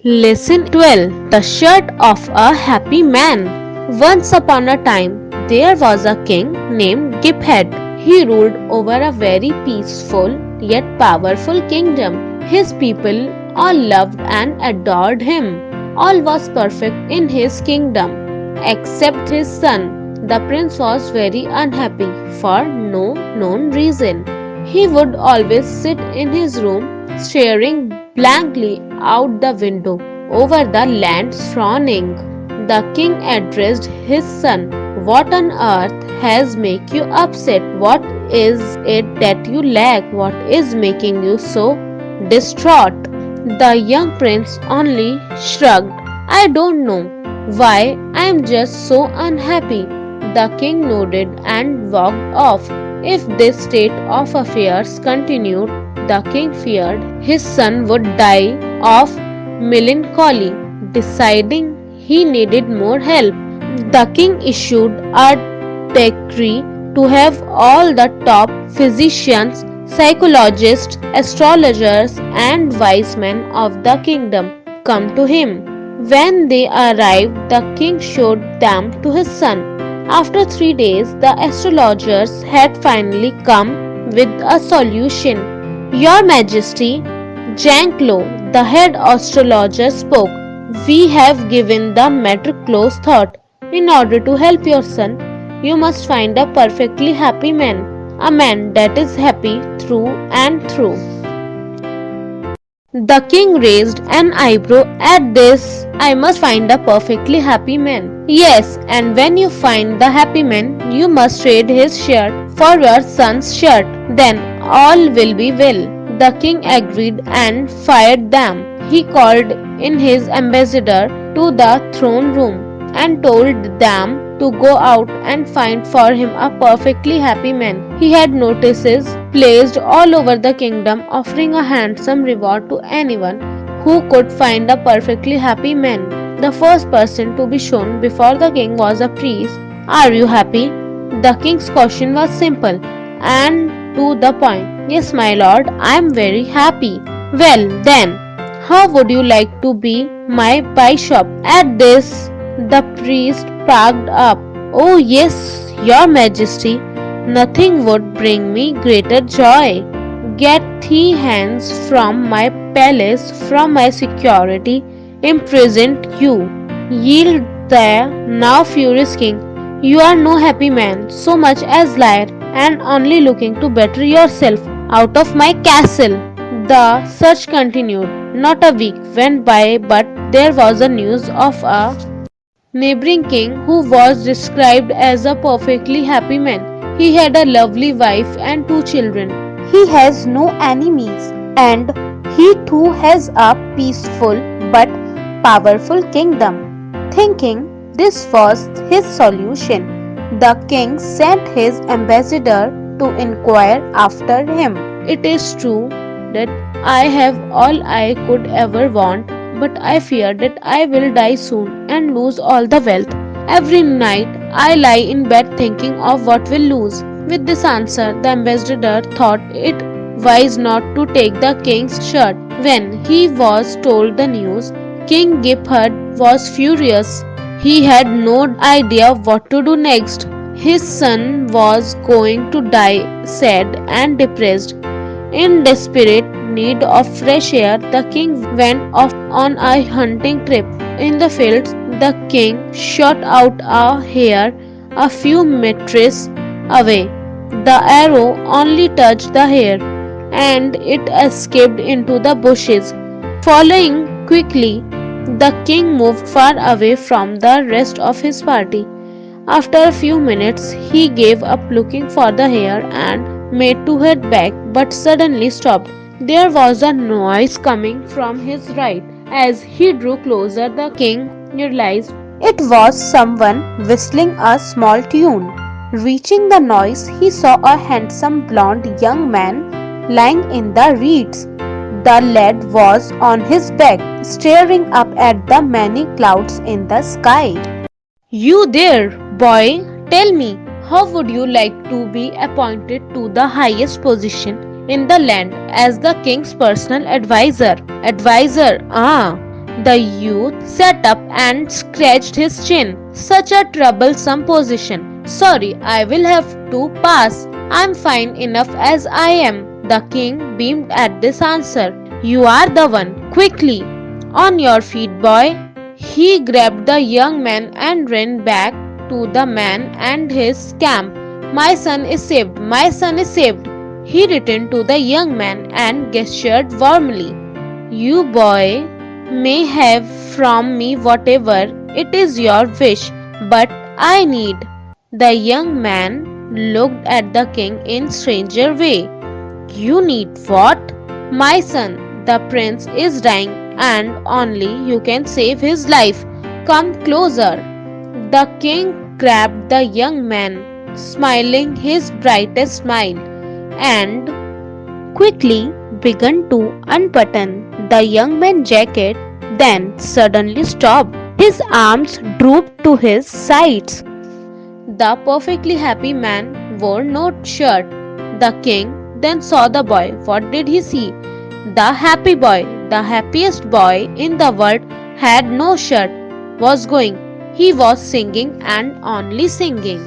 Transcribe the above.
Lesson 12. The Shirt of a Happy Man. Once upon a time, there was a king named Giphead. He ruled over a very peaceful yet powerful kingdom. His people all loved and adored him. All was perfect in his kingdom except his son. The prince was very unhappy for no known reason. He would always sit in his room staring blankly out the window over the land frowning. The king addressed his son. What on earth has made you upset? What is it that you lack? What is making you so distraught? The young prince only shrugged. I don't know why I am just so unhappy. The king nodded and walked off. If this state of affairs continued, the king feared his son would die of melancholy. Deciding he needed more help, the king issued a decree to have all the top physicians, psychologists, astrologers, and wise men of the kingdom come to him. When they arrived, the king showed them to his son. After 3 days, the astrologers had finally come with a solution. Your Majesty, Janklo, the head astrologer, spoke. We have given the matter close thought. In order to help your son, you must find a perfectly happy man, a man that is happy through and through. The king raised an eyebrow at this. I must find a perfectly happy man. Yes, and when you find the happy man, you must trade his shirt for your son's shirt. Then all will be well. The king agreed and fired them. He called in his ambassador to the throne room and told them to go out and find for him a perfectly happy man. He had notices placed all over the kingdom offering a handsome reward to anyone who could find a perfectly happy man. The first person to be shown before the king was a priest. Are you happy? The king's question was simple and to the point. Yes, my lord, I am very happy. Well, then, how would you like to be my bishop? At this, the priest perked up. Oh, yes, your majesty, nothing would bring me greater joy. Get thee hence from my palace, from my security, imprisoned you. Yield there, now furious king. You are no happy man, so much as liar, and only looking to better yourself out of my castle. The search continued. Not a week went by, but there was a news of a neighboring king who was described as a perfectly happy man. He had a lovely wife and 2 children. He has no enemies, and he too has a peaceful but powerful kingdom. Thinking this was his solution, the king sent his ambassador to inquire after him. It is true that I have all I could ever want, but I fear that I will die soon and lose all the wealth. Every night I lie in bed thinking of what will lose. With this answer, the ambassador thought it wise not to take the king's shirt. When he was told the news, King Giphard was furious. He had no idea what to do next. His son was going to die, sad and depressed. In desperate need of fresh air, the king went off on a hunting trip. In the fields, the king shot out a hare a few meters away. The arrow only touched the hare, and it escaped into the bushes. Following quickly, the king moved far away from the rest of his party. After a few minutes, he gave up looking for the hare and made to head back, but suddenly stopped. There was a noise coming from his right. As he drew closer, the king realized it was someone whistling a small tune. Reaching the noise, he saw a handsome blond young man lying in the reeds. The lad was on his back, staring up at the many clouds in the sky. You there, boy, tell me, how would you like to be appointed to the highest position in the land as the king's personal advisor? Advisor, The youth sat up and scratched his chin. Such a troublesome position. Sorry, I will have to pass. I'm fine enough as I am. The king beamed at this answer. You are the one. Quickly, on your feet, boy. He grabbed the young man and ran back to the man and his camp. My son is saved. My son is saved. He returned to the young man and gestured warmly. You, boy, may have from me whatever it is your wish, but I need. The young man looked at the king in stranger way. You need what? My son, the prince is dying and only you can save his life. Come closer. The king grabbed the young man, smiling his brightest smile, and quickly began to unbutton the young man's jacket, then suddenly stopped. His arms drooped to his sides. The perfectly happy man wore no shirt. The king then saw the boy. What did he see? The happy boy, the happiest boy in the world, had no shirt, was going. He was singing and only singing.